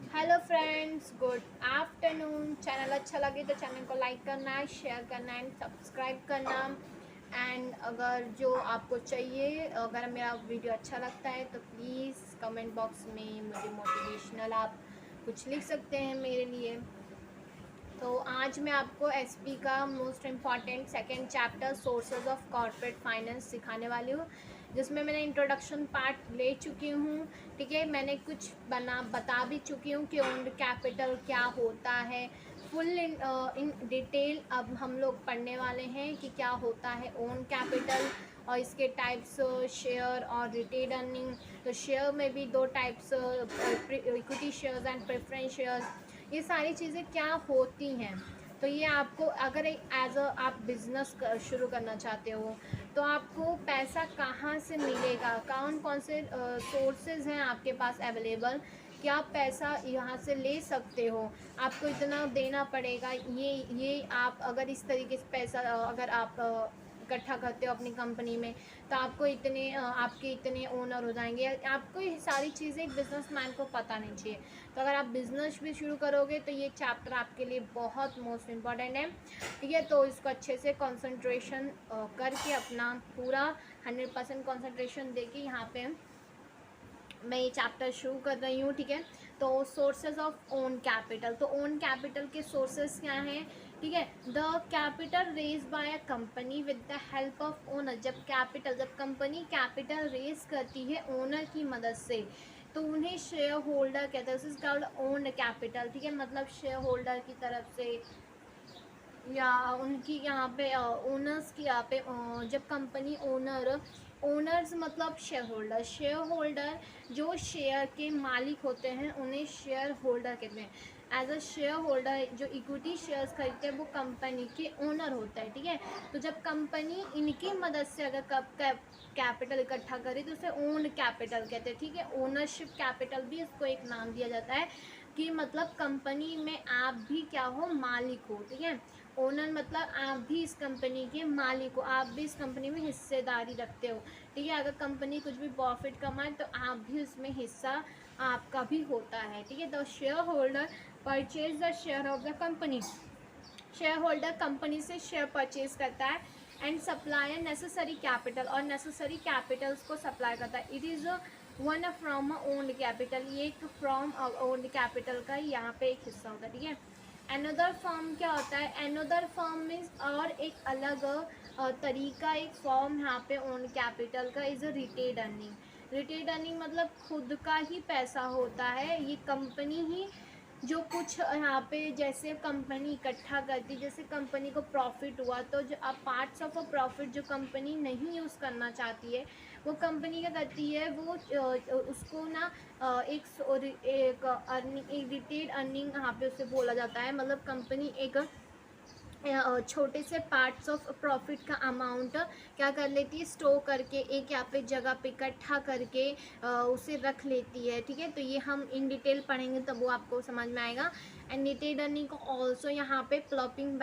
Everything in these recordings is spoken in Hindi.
Hello friends, good afternoon. Channel अच्छा लगे तो चैनल को लाइक करना है, शेयर करना एंड सब्सक्राइब करना। एंड अगर जो आपको चाहिए, अगर मेरा वीडियो अच्छा लगता है तो प्लीज़ कमेंट बॉक्स में मुझे मोटिवेशनल आप कुछ लिख सकते हैं मेरे लिए। तो आज मैं आपको एसपी का most important second chapter sources of corporate finance सिखाने वाली हूँ, जिसमें मैंने इंट्रोडक्शन पार्ट ले चुकी हूँ। ठीक है, मैंने कुछ बता भी चुकी हूँ कि ओन्ड कैपिटल क्या होता है। फुल इन डिटेल अब हम लोग पढ़ने वाले हैं कि क्या होता है ओन कैपिटल और इसके टाइप्स शेयर और रिटेन अर्निंग। तो शेयर में भी दो types, equity shares and preference shares, ये सारी चीज़ें क्या होती हैं। तो ये आपको अगर एज अ आप बिज़नेस शुरू करना चाहते हो तो आपको पैसा कहाँ से मिलेगा, कौन कौन से सोर्सेज हैं आपके पास अवेलेबल कि आप पैसा यहाँ से ले सकते हो। आपको इतना देना पड़ेगा, ये आप अगर इस तरीके से पैसा अगर आप इकट्ठा करते हो अपनी कंपनी में तो आपको इतने आपके इतने ओनर हो जाएंगे। आपको ये सारी चीज़ें एक बिजनेसमैन को पता नहीं चाहिए। तो अगर आप बिज़नेस भी शुरू करोगे तो ये चैप्टर आपके लिए बहुत मोस्ट इम्पॉर्टेंट है। ठीक है, तो इसको अच्छे से कंसंट्रेशन करके अपना पूरा 100% कंसंट्रेशन देके यहाँ पे मैं ये चैप्टर शुरू कर रही हूँ। ठीक है, तो सोर्सेज ऑफ ओन कैपिटल। तो ओन कैपिटल के सोर्सेज क्या हैं? ठीक है, the capital raise by a company with the help of owner. जब कंपनी कैपिटल रेज करती है ओनर की मदद से तो उन्हें शेयर होल्डर कहते हैं। This is called owned capital. ठीक है, मतलब शेयर होल्डर की तरफ से या उनकी यहाँ पे ओनर्स की यहाँ पे जब कंपनी ओनर्स मतलब शेयर होल्डर जो शेयर के मालिक होते हैं उन्हें शेयर होल्डर कहते हैं। एज अ शेयर होल्डर जो इक्विटी शेयर्स खरीदते हैं वो कंपनी के ओनर होता है। ठीक है, तो जब कंपनी इनकी मदद से अगर कैपिटल इकट्ठा करे तो उसे ओन कैपिटल कहते हैं। ठीक है, ओनरशिप कैपिटल भी इसको एक नाम दिया जाता है कि मतलब कंपनी में आप भी क्या हो, मालिक हो। ठीक है, ओनर मतलब आप भी इस कंपनी के मालिक हो, आप भी इस कंपनी में हिस्सेदारी रखते हो। ठीक है, अगर कंपनी कुछ भी प्रॉफिट कमाए तो आप भी उसमें हिस्सा आपका भी होता है। ठीक है, the share holder purchase the share of the company. Share holder company से शेयर परचेज करता है एंड सप्लाई नेसेसरी कैपिटल, और नेसेसरी कैपिटल्स को सप्लाई करता है। It is one from owned capital, ये एक फ्रॉम ओन्ड कैपिटल का यहाँ पे एक हिस्सा होता है। ठीक है, एनोदर फॉर्म क्या होता है? एनोदर फॉर्म मीन्स और एक अलग तरीका, एक फॉर्म यहाँ पे ओन कैपिटल का is a retained earning. Retained earning मतलब खुद का ही पैसा होता है, ये कंपनी ही जो कुछ यहाँ पे जैसे कंपनी इकट्ठा करती, जैसे कंपनी को प्रॉफिट हुआ तो जो अब पार्ट्स ऑफ अ प्रॉफिट जो कंपनी नहीं यूज़ करना चाहती है वो कंपनी क्या करती है, वो उसको ना एक अर्निंग, एक रिटेन अर्निंग यहाँ पे उसे बोला जाता है। मतलब कंपनी एक छोटे से पार्ट्स ऑफ प्रॉफिट का अमाउंट क्या कर लेती है, स्टोर करके एक यहाँ पे जगह पे इकट्ठा करके उसे रख लेती है। ठीक है, तो ये हम इन डिटेल पढ़ेंगे तब वो आपको समझ में आएगा। एंड रिटेन अर्निंग को ऑल्सो यहाँ पे प्लॉपिंग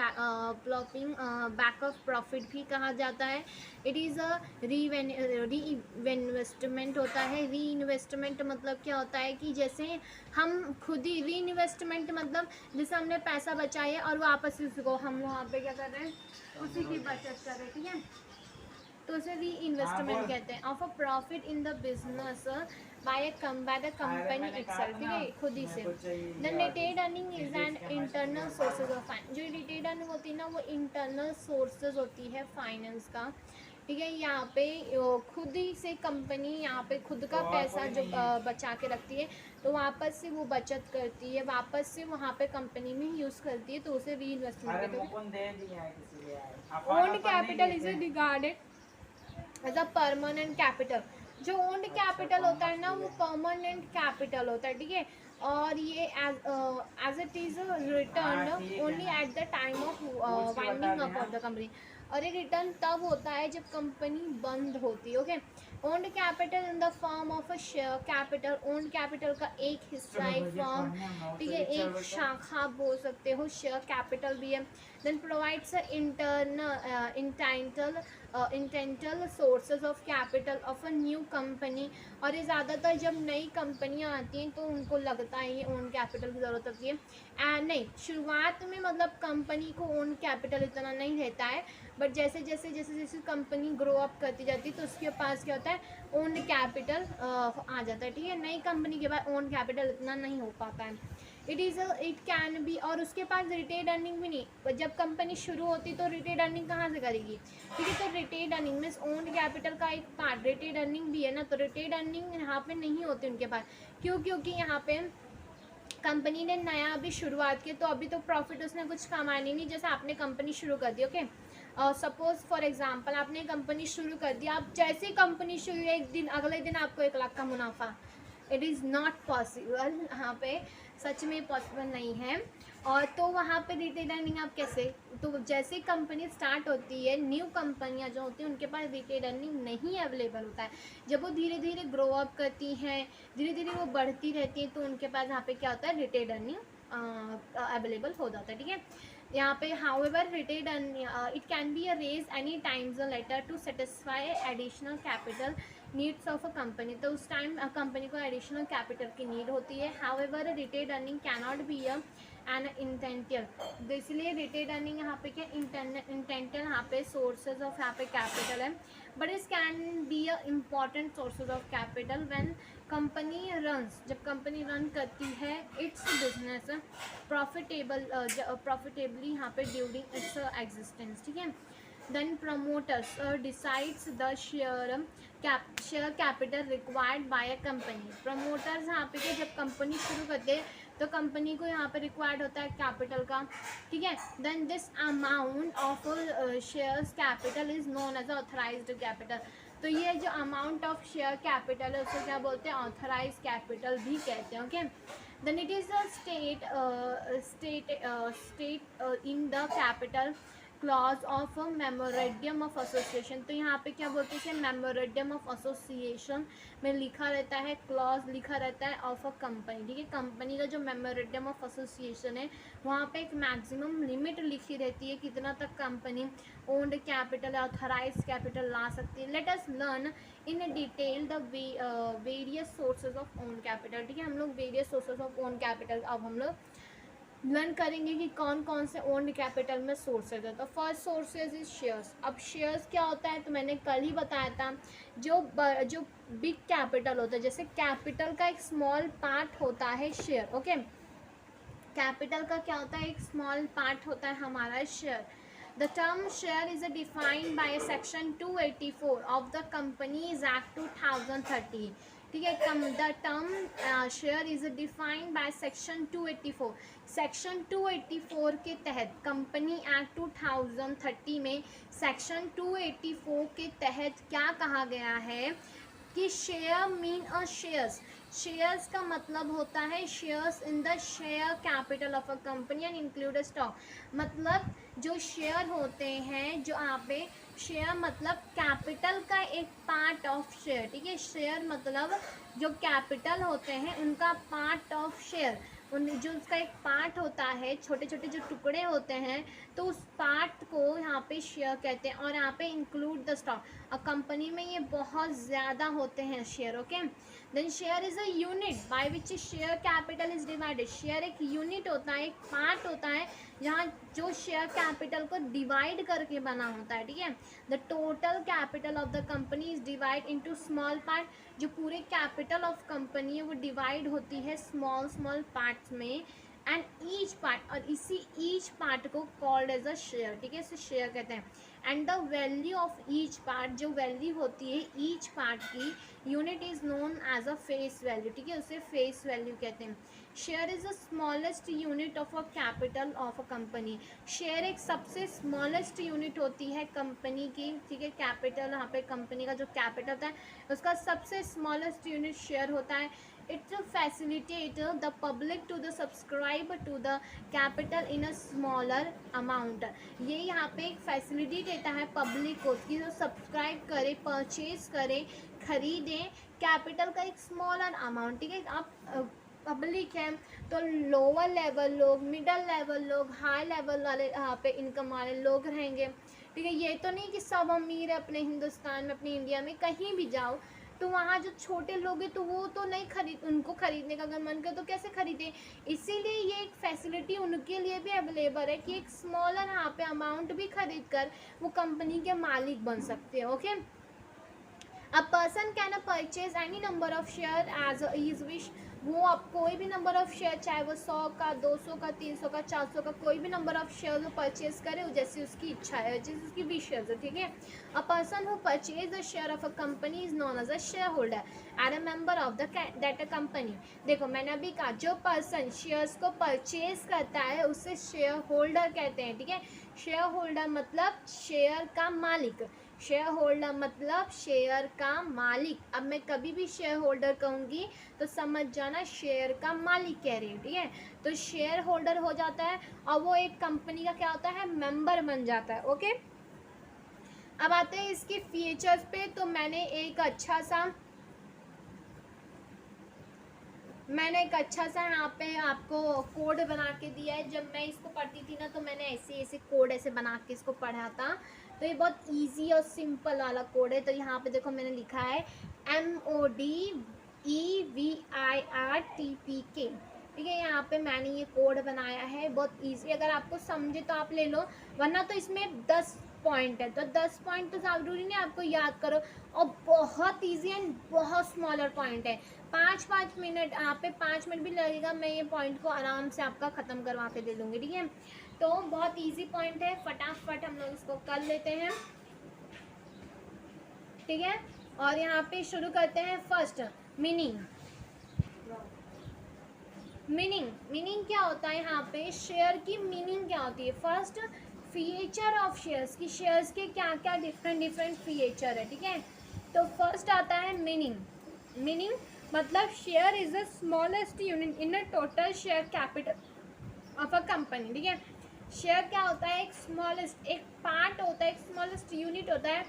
बैक ऑफ प्रॉफिट भी कहा जाता है। इट इज़ अ री इन्वेस्टमेंट होता है। री इन्वेस्टमेंट मतलब क्या होता है कि जैसे हम खुद ही, री इन्वेस्टमेंट मतलब जैसे हमने पैसा बचाया और वापस उसी को हम वहाँ पे क्या कर रहे हैं, उसी की बचत कर रहे हैं। ठीक है, तो उसे री इन्वेस्टमेंट कहते हैं of a profit in the business by the company itself. ठीक है, खुद ही से। Then retained earning is an internal sources of finance. जो रिटेन अर्निंग होती है ना वो इंटरनल सोर्सेज होती है फाइनेंस का। ठीक है, यहाँ पे खुद ही से कंपनी यहाँ पे खुद का पैसा जो बचा के रखती है तो वापस से वो बचत करती है, वापस से वहाँ पे कंपनी में यूज़ करती है, तो उसे री इन्वेस्टमेंट कहते हैं। Owned capital is regarded as a permanent capital. जो ओन्ड कैपिटल होता है ना वो परमानेंट कैपिटल होता है। ठीक है, और ये as it is return only at the time of winding up of the company. और ये रिटर्न तब होता है जब कंपनी बंद होती है। Okay, owned capital in the form of a share capital. Owned capital का एक हिस्सा, एक फॉर्म, ठीक है, एक शाखा बोल सकते हो, शेयर कैपिटल भी है। देन प्रोवाइड्स इंटरनल इंटेंटल sources of capital of a new company. और ये ज़्यादातर जब नई कंपनियाँ आती हैं तो उनको लगता है ये ओन कैपिटल की ज़रूरत होती है। एंड नहीं, शुरुआत में मतलब कंपनी को ओन कैपिटल इतना नहीं रहता है, बट जैसे जैसे जैसे जैसे कंपनी ग्रो अप करती जाती है तो उसके पास क्या होता है, ओन कैपिटल आ जाता है। ठीक है, नई कंपनी के बाद ओन कैपिटल इतना नहीं हो पाता है। इट कैन बी, और उसके पास रिटेन अर्निंग भी नहीं। जब कंपनी शुरू होती तो रिटेन अर्निंग कहाँ से करेगी? ठीक है, तो retained earning means own capital का एक पार्ट रिटेन अर्निंग भी है ना, तो रिटेन अर्निंग यहाँ पे नहीं होती उनके पास। क्यों? क्योंकि यहाँ पे कंपनी ने नया अभी शुरुआत की तो अभी तो प्रॉफिट उसने कुछ कमाया नहीं। जैसे आपने कंपनी शुरू कर दी, ओके, सपोज फॉर एग्जांपल आपने कंपनी शुरू कर दी, आप जैसे कंपनी शुरू हुई एक दिन अगले दिन आपको 1 लाख का मुनाफा, इट इज़ नॉट पॉसिबल। यहाँ पे सच में पॉसिबल नहीं है। और तो वहाँ पे रिटेन अर्निंग आप कैसे, तो जैसे कंपनी स्टार्ट होती है, न्यू कंपनियाँ जो होती हैं उनके पास रिटेन अर्निंग नहीं अवेलेबल होता है। जब वो धीरे धीरे ग्रो अप करती हैं, धीरे धीरे वो बढ़ती रहती है, तो उनके पास यहाँ पे क्या होता है, रिटेन अर्निंग अवेलेबल हो जाता है। ठीक है, यहाँ पे however retain earning it can be a raise any times a later to satisfy additional capital needs of a company. तो उस टाइम कंपनी को एडिशनल कैपिटल की नीड होती है। However retain earning can not be a and इंटेंटियल, तो इसलिए रिटेन अर्निंग यहाँ पे क्या इंटेंटियल यहाँ पे सोर्सेज ऑफ यहाँ पे कैपिटल है, बट इस can be a important sources of capital when company runs, जब कंपनी रन करती है इट्स बिजनेस प्रॉफिटेबली यहाँ पे ड्यूरिंग इट्स एग्जिस्टेंस। ठीक है, then promoters decides the share capital required by a company. Promoters यहाँ पे जब कंपनी शुरू करते हैं तो कंपनी को यहाँ पे रिक्वायर्ड होता है कैपिटल का। ठीक है, then this amount of shares capital is known as authorised capital. तो ये जो अमाउंट ऑफ शेयर कैपिटल है उसको क्या बोलते हैं, ऑथराइज कैपिटल भी कहते हैं। Okay, then it is a state in the capital clause of memorandum of association. तो यहाँ पे क्या बोलते हैं, मेमोरेंडम ऑफ एसोसिएशन में लिखा रहता है, क्लॉज लिखा रहता है ऑफ अ कंपनी। ठीक है, कंपनी का जो मेमोरेंडम ऑफ एसोसिएशन है वहाँ पे एक मैक्सिमम लिमिट लिखी रहती है कितना तक company owned capital authorise capital ला सकती है। Let us learn in detail the various sources of own capital. ठीक है, हम लोग various sources of own capital अब हम लोग लर्न करेंगे कि कौन कौन से ओन्ड कैपिटल में सोर्सेज है। तो फर्स्ट सोर्सेज इज शेयर्स। अब शेयर्स क्या होता है, तो मैंने कल ही बताया था, जो बिग कैपिटल होता है, जैसे कैपिटल का एक स्मॉल पार्ट होता है शेयर। ओके, कैपिटल का क्या होता है, एक स्मॉल पार्ट होता है हमारा share. The term share is defined by section 284 of the companies act 2013। ठीक है, the term share is defined by section 284। Section 284 के तहत कंपनी एक्ट 2030 में सेक्शन 284 के तहत क्या कहा गया है कि शेयर मीन अ शेयर्स। शेयर्स का मतलब होता है shares in the share capital of a company and include stock. मतलब जो शेयर होते हैं, जो यहाँ पे शेयर मतलब कैपिटल का एक पार्ट ऑफ शेयर। ठीक है, शेयर मतलब जो कैपिटल होते हैं उनका पार्ट ऑफ शेयर, उन जो उसका एक पार्ट होता है, छोटे छोटे जो टुकड़े होते हैं, तो उस पार्ट को यहाँ पे शेयर कहते हैं। और यहाँ पे इंक्लूड द स्टॉक, और कंपनी में ये बहुत ज़्यादा होते हैं share. Okay, then share is a unit by which share capital is divided. Share एक यूनिट होता है, एक पार्ट होता है जहाँ जो शेयर कैपिटल को डिवाइड करके बना होता है। ठीक है, the total capital of the company is divide into small part. जो पूरे कैपिटल ऑफ कंपनी है वो डिवाइड होती है स्मॉल स्मॉल पार्ट्स में, एंड ईच पार्ट, और इसी ईच पार्ट को कॉल्ड एज अ शेयर। ठीक है, इसे शेयर कहते हैं। And the value of each part, जो वैल्यू होती है ईच पार्ट की, unit is known as a face value. ठीक है, उसे फेस वैल्यू कहते हैं। Share is the smallest unit of a capital of a company. Share एक सबसे स्मॉलेस्ट यूनिट होती है कंपनी की। ठीक है, कैपिटल यहाँ पे कंपनी का जो कैपिटल होता है उसका सबसे स्मॉलेस्ट यूनिट शेयर होता है। It facilitate the public to the subscribe to the capital in a smaller amount। ये यहाँ पे एक फैसिलिटी देता है पब्लिक को कि जो सब्सक्राइब करे, परचेज करे, खरीदें कैपिटल का एक स्मॉलर अमाउंट। ठीक है, आप पब्लिक है तो लोअर लेवल लोग, मिडल लेवल लोग, हाई लेवल वाले यहाँ पे इनकम वाले लोग रहेंगे। ठीक है। ये तो नहीं कि सब अमीर है अपने हिंदुस्तान में, अपने इंडिया में, कहीं भी जाओ तो वहाँ जो छोटे लोग हैं तो वो तो नहीं खरीद, उनको खरीदने का अगर मन करे तो कैसे खरीदे। इसीलिए ये एक फैसिलिटी उनके लिए भी अवेलेबल है कि एक स्मॉलर यहाँ पे अमाउंट भी खरीद कर वो कंपनी के मालिक बन सकते हैं। Okay, a person can purchase any number of share as is wish. वो आप कोई भी नंबर ऑफ शेयर, चाहे वो 100 का, 200 का, 300 का, 400 का, कोई भी नंबर ऑफ शेयर वो परचेज करे जैसी उसकी इच्छा है, जैसी उसकी विशेज है। ठीक है, a person who purchase the share of a company is known as a share holder and a member of the that a company. देखो मैंने अभी कहा, जो पर्सन शेयर्स को परचेज करता है उसे शेयर होल्डर कहते हैं। ठीक है, शेयर होल्डर मतलब शेयर का मालिक, शेयर होल्डर मतलब शेयर का मालिक। अब मैं कभी भी शेयर होल्डर कहूँगी तो समझ जाना शेयर का मालिक कह रही हूँ। ठीक है, तो शेयर होल्डर हो जाता है और वो एक कंपनी का क्या होता है, मेंबर बन जाता है। ओके, अब आते हैं इसके फीचर्स पे। तो मैंने एक अच्छा सा यहाँ पे आपको कोड बना के दिया है। जब मैं इसको पढ़ती थी ना तो मैंने ऐसे कोड ऐसे बना के इसको पढ़ा था। तो ये बहुत इजी और सिंपल वाला कोड है। तो यहाँ पे देखो मैंने लिखा है MODEVIRTPK। ठीक है, यहाँ पे मैंने ये कोड बनाया है, बहुत इजी। अगर आपको समझे तो आप ले लो, वरना तो इसमें 10 पॉइंट है तो 10 पॉइंट तो ज़रूरी नहीं आपको याद करो, और बहुत इजी एंड बहुत स्मॉलर पॉइंट है। 5 मिनट, आप पे 5 मिनट भी लगेगा, मैं ये पॉइंट को आराम से आपका ख़त्म करवा के दे दूँगी। ठीक है, तो बहुत इजी पॉइंट है, फटाफट हम लोग इसको कर लेते हैं। ठीक है, और यहाँ पे शुरू करते हैं। First, meaning. मीनिंग क्या होता है यहाँ पे, शेयर की मीनिंग क्या होती है। फर्स्ट, फीचर ऑफ शेयर्स, की शेयर्स के क्या क्या डिफरेंट फीचर है। ठीक है, तो फर्स्ट आता है मीनिंग मतलब share is the smallest unit in a total share capital of a company. ठीक है, शेयर क्या होता है, एक स्मॉलेस्ट, एक पार्ट होता है, एक स्मॉलेस्ट यूनिट होता है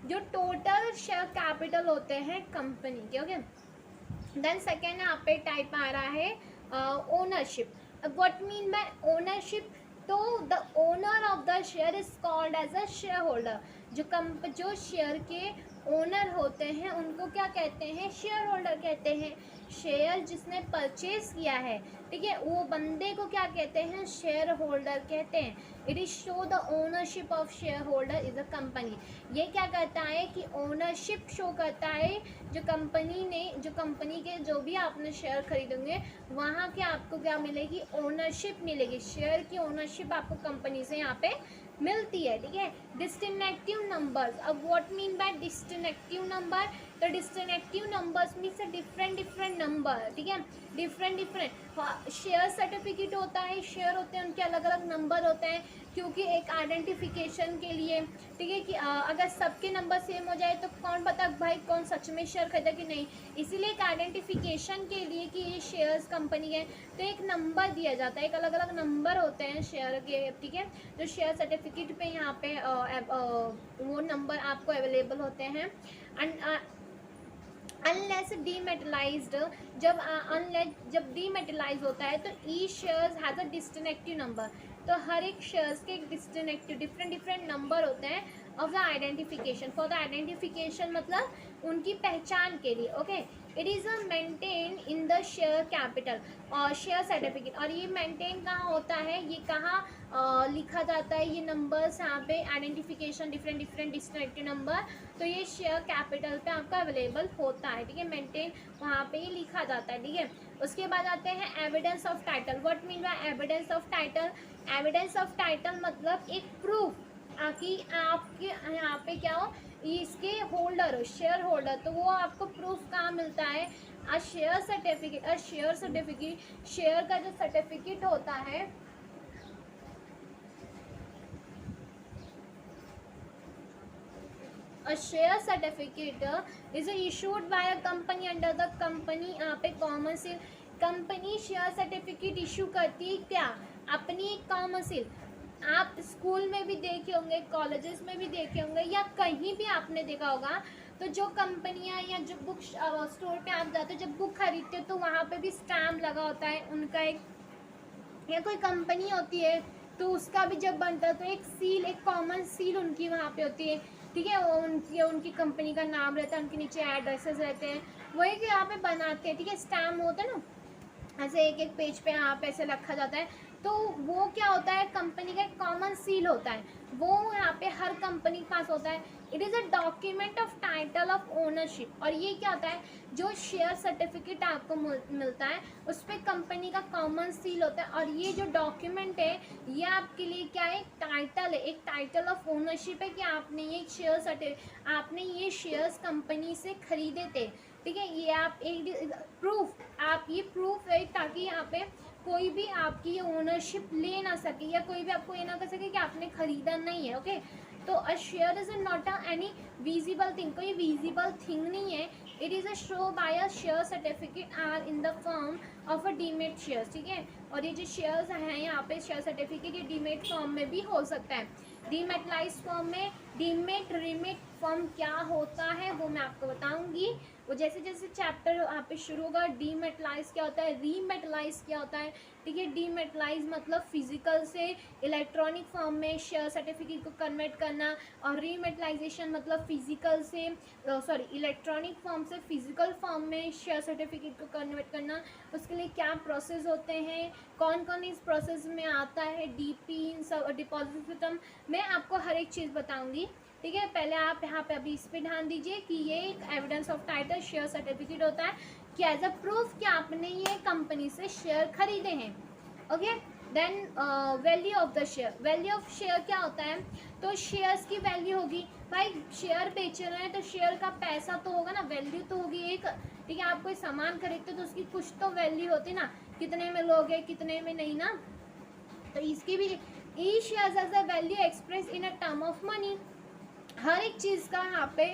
जो टोटल शेयर कैपिटल होते हैं कंपनी के। ओके, देन सेकेंड यहाँ पे टाइप आ रहा है ownership. What mean by ownership, तो the owner of the share is called as a share holder. जो शेयर के ओनर होते हैं उनको क्या कहते हैं, शेयर होल्डर कहते हैं। शेयर जिसने परचेज किया है, ठीक है, वो बंदे को क्या कहते हैं, शेयर होल्डर कहते हैं। It is show the ownership of share holder is a company. ये क्या करता है कि ओनरशिप शो करता है, जो कंपनी के जो भी आपने शेयर खरीदेंगे वहाँ के आपको क्या मिलेगी, ओनरशिप मिलेगी। शेयर की ओनरशिप आपको कंपनी से यहाँ पे मिलती है। ठीक है, डिस्टिंक्टिव नंबर्स। अब what mean by distinctive number, तो distinctive numbers means different number. ठीक है, डिफरेंट शेयर सर्टिफिकेट होता है, शेयर होते हैं उनके अलग अलग नंबर होते हैं, क्योंकि एक आइडेंटिफिकेशन के लिए। ठीक है, कि अगर सबके नंबर सेम हो जाए तो कौन पता भाई कौन सच में शेयर खरीदा कि नहीं, इसीलिए एक आइडेंटिफिकेशन के लिए कि ये शेयर्स कंपनी है तो एक नंबर दिया जाता है, एक अलग अलग नंबर होते हैं शेयर के। ठीक है, जो शेयर सर्टिफिकेट पे यहाँ पे वो नंबर आपको अवेलेबल होते हैं। अनलेस डीमेटलाइज्ड, जब डीमेटलाइज होता है तो ई shares has a distinctive number. तो हर एक शेयर्स के एक डिस्टिंक्टिव डिफरेंट नंबर होते हैं of the identification, for the identification मतलब उनकी पहचान के लिए। Okay, it is a maintain in the share capital और शेयर सर्टिफिकेट। और ये मेंटेन कहाँ होता है, ये कहाँ लिखा जाता है, ये नंबर्स यहाँ पे आइडेंटिफिकेशन डिफरेंट डिस्टिंक्टिव नंबर, तो ये शेयर कैपिटल पे आपका अवेलेबल होता है। ठीक है, मेंटेन वहाँ पे ही लिखा जाता है। ठीक है, उसके बाद आते हैं evidence of title. What mean bye evidence of title, evidence of title मतलब एक प्रूफ कि आपके यहाँ पे क्या हो, इसके होल्डर हो, शेयर होल्डर, तो वो आपको प्रूफ कहाँ मिलता है, शेयर सर्टिफिकेट, शेयर का जो सर्टिफिकेट होता है, A share certificate is issued by a company under the company यहाँ पे common seal. Company share certificate issue करती है क्या, अपनी कॉमन सील। आप स्कूल में भी देखे होंगे, कॉलेजेस में भी देखे होंगे, या कहीं भी आपने देखा होगा, तो जो कंपनियां या जो बुक स्टोर पे आप जाते हो, जब बुक खरीदते हो तो वहाँ पे भी स्टैम्प लगा होता है उनका एक, या कोई कंपनी होती है तो उसका भी जब बनता है तो एक सील, एक कॉमन सील उनकी वहाँ पे होती है, ठीक है। वो उनकी कंपनी का नाम रहता है, उनके नीचे एड्रेसेस रहते हैं, वही जो यहाँ पे बनाते हैं, ठीक है। स्टैम्प होता है ना, ऐसे एक एक पेज पे यहाँ पे ऐसे रखा जाता है, तो वो क्या होता है, कंपनी का एक कॉमन सील होता है, वो यहाँ पे हर कंपनी के पास होता है। It is a document of title of ownership, और ये क्या होता है, जो शेयर सर्टिफिकेट आपको मिलता है उस पर कंपनी का कॉमन सील होता है, और ये जो डॉक्यूमेंट है ये आपके लिए क्या है, एक टाइटल है, एक टाइटल ऑफ ओनरशिप है कि आपने ये शेयर्स कंपनी से खरीदे थे, ठीक है। ये आप एक प्रूफ, आप ये प्रूफ है ताकि यहाँ पे कोई भी आपकी ये ओनरशिप ले ना सके, या कोई भी आपको ये ना कर सके कि आपने खरीदा नहीं है, ओके। तो a share is not a any visible thing, कोई विजिबल थिंग नहीं है। It is a show by a share certificate or in the form of a demat shares, ठीक है। और ये जो शेयर्स हैं यहाँ पे शेयर सर्टिफिकेट, ये डीमेट फॉर्म में भी हो सकता है, डीमेटलाइज फॉर्म में। डीमेट रिमेट फॉर्म क्या होता है वो मैं आपको बताऊंगी, वो जैसे जैसे चैप्टर यहाँ पे शुरू होगा। डीमेटलाइज क्या होता है, रीमेटलाइज क्या होता है, ठीक है। डीमेटलाइज मतलब फिजिकल से इलेक्ट्रॉनिक फॉर्म में शेयर सर्टिफिकेट को कन्वर्ट करना, और रीमेटलाइजेशन मतलब फिजिकल से इलेक्ट्रॉनिक फॉर्म से फिजिकल फॉर्म में शेयर सर्टिफिकेट को कन्वर्ट करना। उसके लिए क्या प्रोसेस होते हैं, कौन कौन इस प्रोसेस में आता है, डीपी डिपॉजिट सिस्टम, मैं आपको हर एक चीज़ बताऊंगी, ठीक है। पहले आप यहाँ पे अभी इस पे ध्यान दीजिए कि ये एक evidence of title share certificate होता है कि एज अ प्रूफ कि आपने ये कंपनी से शेयर खरीदे हैं, okay. Then value of the share, value of share क्या होता है, तो शेयर्स की वैल्यू होगी, भाई शेयर बेच रहे हैं तो शेयर का पैसा तो होगा ना, वैल्यू तो होगी एक, ठीक है। आप कोई सामान खरीदते तो उसकी कुछ तो वैल्यू होती ना, कितने में लोगे कितने में नहीं ना, तो इसकी भी ई shares as a value express in a term of money. हर एक चीज़ का यहाँ पे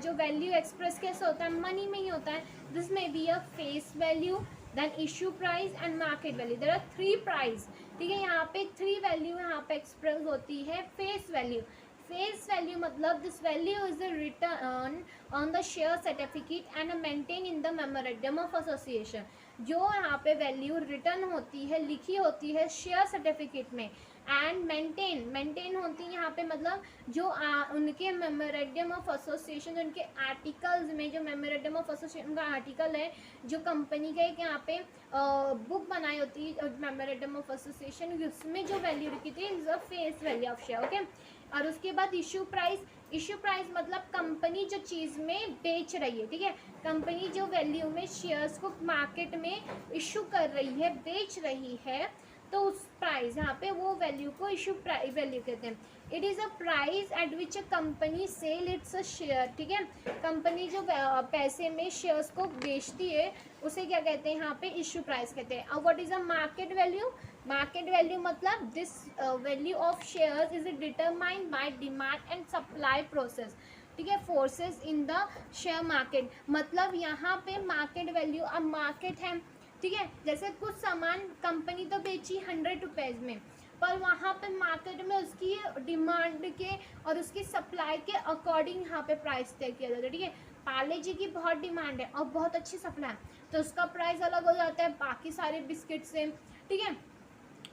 जो वैल्यू एक्सप्रेस कैसे होता है, मनी में ही होता है। दिस में be a face value, then issue price and market value, there are 3 price, ठीक है। यहाँ पे 3 वैल्यू यहाँ पे एक्सप्रेस होती है। फेस वैल्यू, फेस वैल्यू मतलब this value is the return on the share certificate and maintain in the memorandum of association. जो यहाँ पे वैल्यू रिटर्न होती है, लिखी होती है शेयर सर्टिफिकेट में, एंड मेंटेन होती है यहाँ पे मतलब जो उनके मेमोरेंडम ऑफ एसोसिएशन, उनके आर्टिकल्स में, जो मेमोरेंडम ऑफ एसोसिएशन का आर्टिकल है, जो कंपनी का एक यहाँ पे बुक बनाई होती है मेमोरेंडम ऑफ एसोसिएशन, उसमें जो वैल्यू लिखी थी is a face value of share, okay. और उसके बाद इशू प्राइस, इशू प्राइस मतलब कंपनी जो चीज़ में बेच रही है, ठीक है। कंपनी जो वैल्यू में शेयर्स को मार्केट में इशू कर रही है, बेच रही है, तो उस प्राइस यहाँ पे वो वैल्यू को इशू वैल्यू कहते हैं। It is a price at which a company sell its a share, ठीक है। कंपनी जो पैसे में शेयर्स को बेचती है उसे क्या कहते हैं, यहाँ पे इशू प्राइस कहते हैं। अब what is a market value, market value मतलब this value of shares is determined by demand and supply process, ठीक है, forces in the share market. मतलब यहाँ पे मार्केट वैल्यू, अब मार्केट है, ठीक है। जैसे कुछ सामान कंपनी तो बेची 100 रुपीज़ में, पर वहाँ पे मार्केट में उसकी डिमांड के और उसकी सप्लाई के अकॉर्डिंग यहाँ पे प्राइस तय किया जाता है, ठीक है। पार्ले जी की बहुत डिमांड है और बहुत अच्छी सप्लाई, तो उसका प्राइस अलग हो जाता है बाकी सारे बिस्किट से, ठीक है।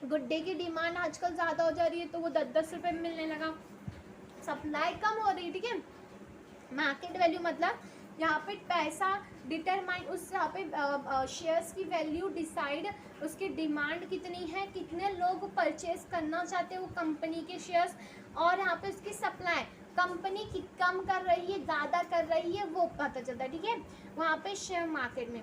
गुड्डे की डिमांड आजकल ज़्यादा हो जा रही है तो वो 10-10 रुपये में मिलने लगा, सप्लाई कम हो रही है, ठीक है। मार्केट वैल्यू मतलब यहाँ पे पैसा डिटरमाइन, उस यहाँ पे शेयर्स की वैल्यू डिसाइड, उसकी डिमांड कितनी है, कितने लोग परचेज करना चाहते हैं वो कंपनी के शेयर्स, और यहाँ पे उसकी सप्लाई, कंपनी की कम कर रही है ज़्यादा कर रही है वो पता चलता है, ठीक है, वहाँ पे शेयर मार्केट में।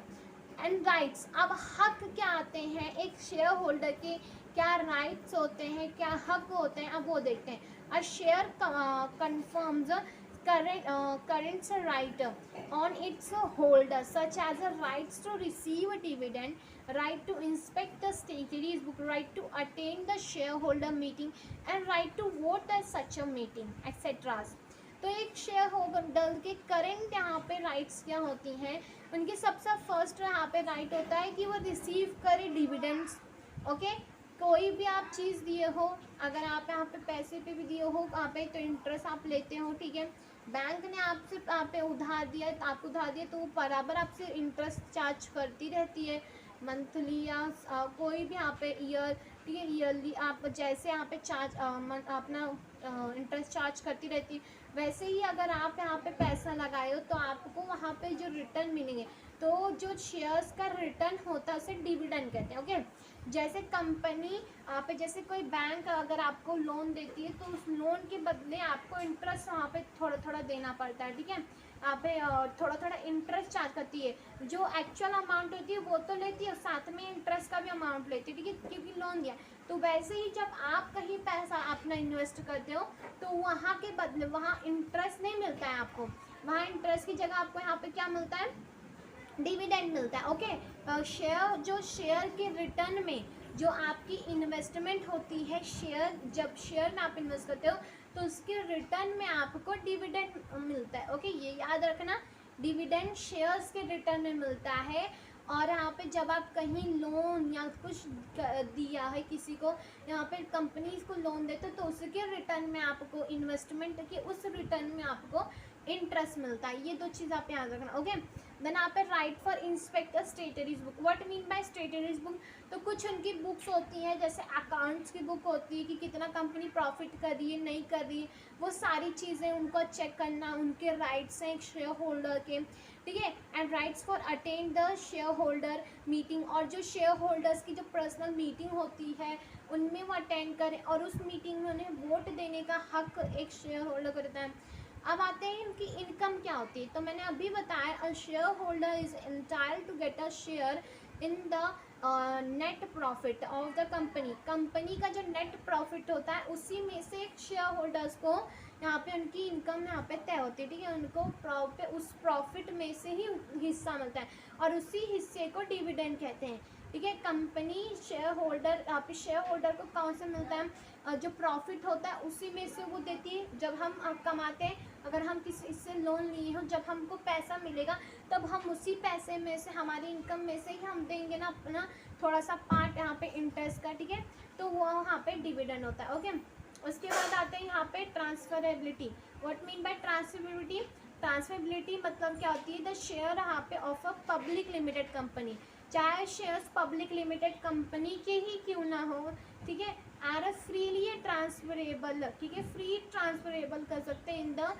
एंड राइट्स, अब हक क्या आते हैं, एक शेयर होल्डर के क्या राइट्स होते हैं, क्या हक होते हैं, अब वो देखते हैं। A share confirms current right on its holder such as a rights to receive a dividend, right to inspect the securities book, right to attend the shareholder meeting and right to vote at such a meeting etc. तो एक शेयर होल्डर के करंट यहाँ पे राइट्स क्या होती हैं, उनकी सबसे फर्स्ट यहाँ पे राइट होता है कि वो रिसीव करे डिविडेंड्स, ओके। कोई भी आप चीज़ दिए हो, अगर आप यहाँ पे पैसे पे भी दिए हो वहाँ पे तो इंटरेस्ट आप लेते हो, ठीक है। बैंक ने आपसे आप पे उधार दिया, आपको उधार दिया तो वो बराबर आपसे इंटरेस्ट चार्ज करती रहती है, मंथली या कोई भी यहाँ पे ईयर, ठीक है, ईयरली आप जैसे यहाँ पे चार्ज अपना इंटरेस्ट चार्ज करती रहती, वैसे ही अगर आप यहाँ पे पैसा लगाए हो तो आपको वहाँ पे जो रिटर्न मिलेंगे, तो जो शेयर्स का रिटर्न होता है उसे डिविडेंड कहते हैं। ओके, जैसे कंपनी आप जैसे कोई बैंक अगर आपको लोन देती है तो उस लोन के बदले आपको इंटरेस्ट वहाँ पे थोड़ा थोड़ा देना पड़ता है, ठीक है, यहाँ पे थोड़ा थोड़ा इंटरेस्ट चार्ज करती है, जो एक्चुअल अमाउंट होती है वो तो लेती है, साथ में इंटरेस्ट का भी अमाउंट लेती है, ठीक है, क्योंकि लोन दिया। तो वैसे ही जब आप कहीं पैसा अपना इन्वेस्ट करते हो तो वहाँ के बदले वहाँ इंटरेस्ट नहीं मिलता है आपको, वहाँ इंटरेस्ट की जगह आपको यहाँ पे क्या मिलता है, डिविडेंड मिलता है। ओके, शेयर के रिटर्न में जो आपकी इन्वेस्टमेंट होती है, जब शेयर में आप इन्वेस्ट करते हो तो उसके रिटर्न में आपको डिविडेंड मिलता है। ओके, ये याद रखना, डिविडेंड शेयर्स के रिटर्न में मिलता है। और यहाँ पे जब आप कहीं लोन या कुछ दिया है किसी को, यहाँ पे कंपनीज को लोन देते तो उसके रिटर्न में आपको इन्वेस्टमेंट के उस रिटर्न में आपको इंटरेस्ट मिलता है। ये दो चीज़ आप याद रखना। ओके, देन आप write for inspector statutories book. What mean by statutories book, तो कुछ उनकी बुक्स होती हैं, जैसे अकाउंट्स की बुक होती है कि कितना कंपनी प्रॉफिट कर रही है नहीं कर रही है, वो सारी चीज़ें उनको चेक करना, उनके राइट्स हैं एक शेयर होल्डर के, ठीक है, and rights for attend the share holder meeting, और जो शेयर होल्डर्स की जो पर्सनल मीटिंग होती है उनमें वो अटेंड करें और उस मीटिंग में उन्हें वोट देने का हक एक शेयर होल्डर को देता है। अब आते हैं इनकी इनकम क्या होती है, तो मैंने अभी बताया a share holder is entitled to get a share in the net profit of the company का जो नेट प्रॉफिट होता है उसी में से एक शेयर होल्डर्स को यहाँ पे उनकी इनकम यहाँ पे तय होती है, ठीक है, उनको उस प्रॉफिट में से ही हिस्सा मिलता है और उसी हिस्से को डिविडेंड कहते हैं, ठीक है। कंपनी शेयर होल्डर, यहाँ पे शेयर होल्डर को कौन से मिलता है, जो प्रॉफिट होता है उसी में से वो देती है। जब हम कमाते हैं, अगर हम किसी इससे लोन लिए हो, जब हमको पैसा मिलेगा तब हम उसी पैसे में से, हमारी इनकम में से ही हम देंगे ना अपना थोड़ा सा पार्ट यहाँ पे इंटरेस्ट का, ठीक है, तो वो यहाँ पे डिविडेंड होता है। ओके, उसके बाद आते हैं यहाँ पे transferability. What mean bye transferability, transferability मतलब क्या होती है, द शेयर यहाँ पे of a public limited company, चाहे शेयर्स पब्लिक लिमिटेड कंपनी के ही क्यों ना हो, ठीक है, आर फ्रीली ट्रांसफरेबल, ठीक है, फ्री ट्रांसफरेबल कर सकते हैं in the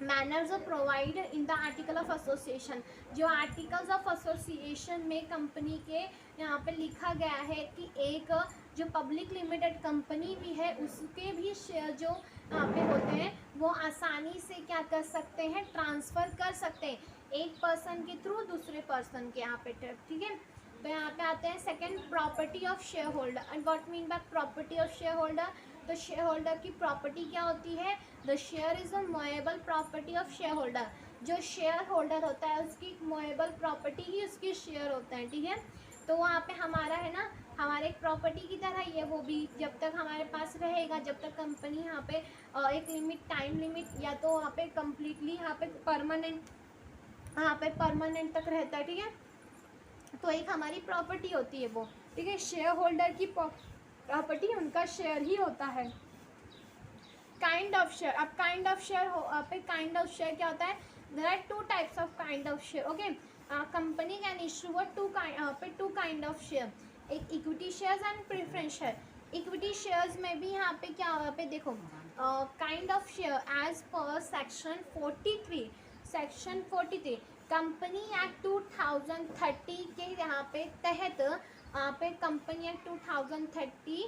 manners provide in the article of association. जो आर्टिकल्स ऑफ एसोसिएशन में कंपनी के यहाँ पे लिखा गया है कि एक जो पब्लिक लिमिटेड कंपनी भी है उसके भी शेयर जो यहाँ पे होते हैं वो आसानी से क्या कर सकते हैं, ट्रांसफ़र कर सकते हैं एक पर्सन के थ्रू दूसरे पर्सन के यहाँ पे, ठीक है। तो यहाँ पे आते हैं second, property of share holder. And what mean by property of share holder, तो शेयर होल्डर की प्रॉपर्टी क्या होती है, the share is a movable property of share holder. जो शेयर होल्डर होता है उसकी मोएबल प्रॉपर्टी ही उसकी शेयर होता है, ठीक है। तो वहाँ पे हमारा है ना, हमारे एक प्रॉपर्टी की तरह ही है वो भी, जब तक हमारे पास रहेगा, जब तक कंपनी यहाँ पे एक लिमिट, टाइम लिमिट, या तो वहाँ पे कम्प्लीटली यहाँ पे परमानेंट तक रहता है, ठीक है, तो एक हमारी प्रॉपर्टी होती है वो, ठीक है। शेयर होल्डर की प्रॉपर्टी उनका शेयर ही होता है। काइंड ऑफ शेयर, अब काइंड ऑफ शेयर पे काइंड ऑफ शेयर क्या होता है, there are two types of kind of share. Okay, company can issue two kind of share, एक equity shares and preference share. Equity shares में भी यहाँ पे क्या, यहाँ पे देखो kind of share as per section 43 company act 2030 के यहाँ पे तहत, यहाँ पे कंपनी एक्ट 2030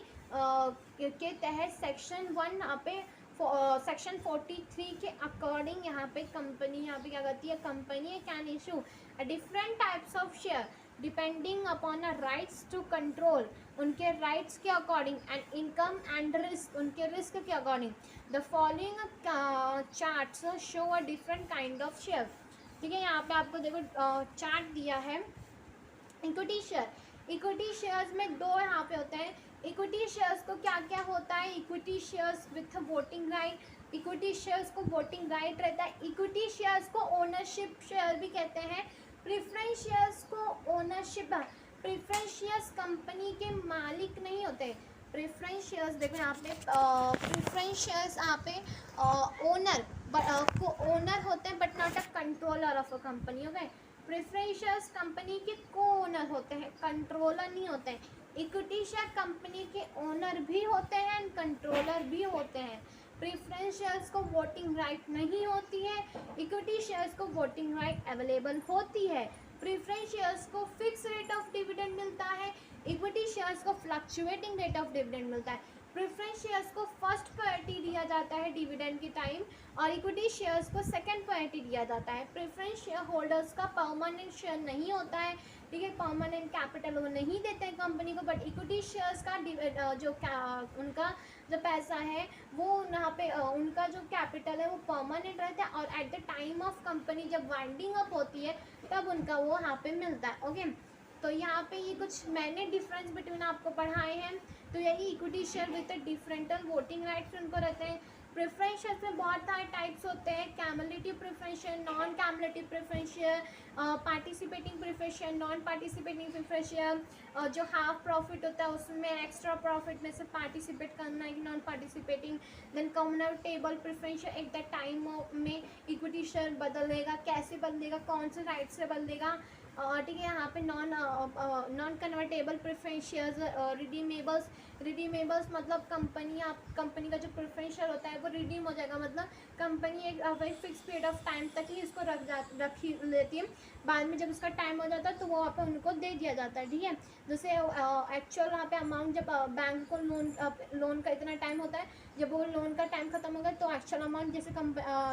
के तहत सेक्शन 1 यहाँ पे सेक्शन 43 के अकॉर्डिंग यहाँ पे कंपनी यहाँ पे क्या करती है, company can issue different types of share depending upon a rights to control, उनके राइट्स के according, and income and risk, उनके रिस्क के according. The following charts show a different kind of share, ठीक है। यहाँ पे आपको देखो चार्ट दिया है। इक्विटी शेयर, इक्विटी शेयर्स में दो यहाँ पे होते हैं। इक्विटी शेयर्स को क्या क्या होता है, equity shares with voting right, equity shares को वोटिंग राइट रहता है। इक्विटी शेयर्स को ओनरशिप शेयर भी कहते हैं। प्रेफरेंस शेयर्स को ओनरशिप, प्रेफरेंस शेयर्स कंपनी के मालिक नहीं होते। प्रेफरेंस शेयर्स देखो यहाँ पे प्रेफरेंस शेयर्स यहाँ पे ओनर होते हैं but not a controller of a company. Okay, preference shares company के को ओनर होते हैं, कंट्रोलर नहीं होते हैं। इक्विटी शेयर कंपनी के ओनर भी होते हैं एंड कंट्रोलर भी होते हैं। प्रेफरेंस शेयर्स को वोटिंग राइट नहीं होती है, इक्विटी शेयर्स को वोटिंग राइट अवेलेबल होती है। प्रेफरेंस शेयर्स को फिक्स रेट ऑफ डिविडेंड मिलता है, इक्विटी शेयर्स को फ्लक्चुएटिंग रेट ऑफ डिविडेंड मिलता है। प्रेफरेंस शेयर्स को फर्स्ट प्रायोरिटी दिया जाता है डिविडेंड के टाइम और इक्विटी शेयर्स को सेकंड प्रायोरिटी दिया जाता है। प्रेफरेंस शेयर होल्डर्स का परमानेंट शेयर नहीं होता है, ठीक है, परमानेंट कैपिटल वो नहीं देते हैं कंपनी को, बट इक्विटी शेयर्स का उनका जो पैसा है वो यहाँ पे उनका जो कैपिटल है वो परमानेंट रहता है और eight the time of company जब वाइंडिंग अप होती है तब उनका वो यहाँ पे मिलता है। ओके, तो यहाँ पे ये कुछ मैंने डिफरेंस बिटवीन आपको पढ़ाए हैं। तो यही equity share with differential voting rights उनको रहते हैं। प्रेफरेंस शेयर में बहुत सारे टाइप्स होते हैं, cumulative preference share, non cumulative preference share, participating preference share, non participating preference share, जो हाफ प्रॉफिट होता है उसमें एक्स्ट्रा प्रॉफिट में से पार्टिसिपेट करना है कि non participating. Then convertible preference share, एक द टाइम में इक्विटी शेयर बदलेगा, कैसे बदलेगा, कौन से राइट से बदलेगा, ठीक है। यहाँ पे नॉन कन्वर्टेबल प्रेफरेंस शेयर्स, रिडीमेबल्स मतलब कंपनी का जो प्रेफरेंस शेयर होता है वो रिडीम हो जाएगा, मतलब कंपनी एक फिक्स पीरियड ऑफ टाइम तक ही इसको रखी लेती है, बाद में जब उसका टाइम हो जाता है तो वो वहाँ पे उनको दे दिया जाता है, ठीक है। जैसे एक्चुअल वहाँ पे अमाउंट जब बैंक को लोन का इतना टाइम होता है, जब वो लोन का टाइम खत्म होगा तो एक्चुअल अमाउंट जैसे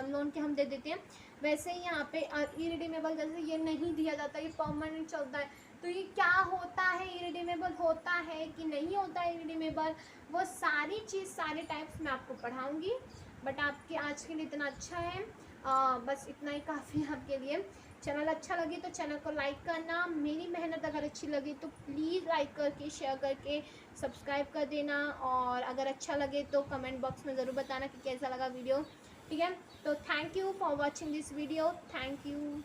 लोन के हम दे देते हैं, वैसे ही यहाँ पे इरिडीमेबल जैसे ये नहीं दिया जाता, ये परमानेंट चलता है। तो ये क्या होता है, इरिडीमेबल होता है कि नहीं होता है इरिडीमेबल, वो सारी चीज़ सारे टाइप्स मैं आपको पढ़ाऊँगी। बट आपके आज के लिए इतना अच्छा है, बस इतना ही काफ़ी है आपके लिए। चैनल अच्छा लगे तो चैनल को लाइक करना, मेरी मेहनत अगर अच्छी लगी तो प्लीज़ लाइक करके शेयर करके सब्सक्राइब कर देना, और अगर अच्छा लगे तो कमेंट बॉक्स में ज़रूर बताना कि कैसा लगा वीडियो, ठीक है। तो thank you for watching this video, thank you.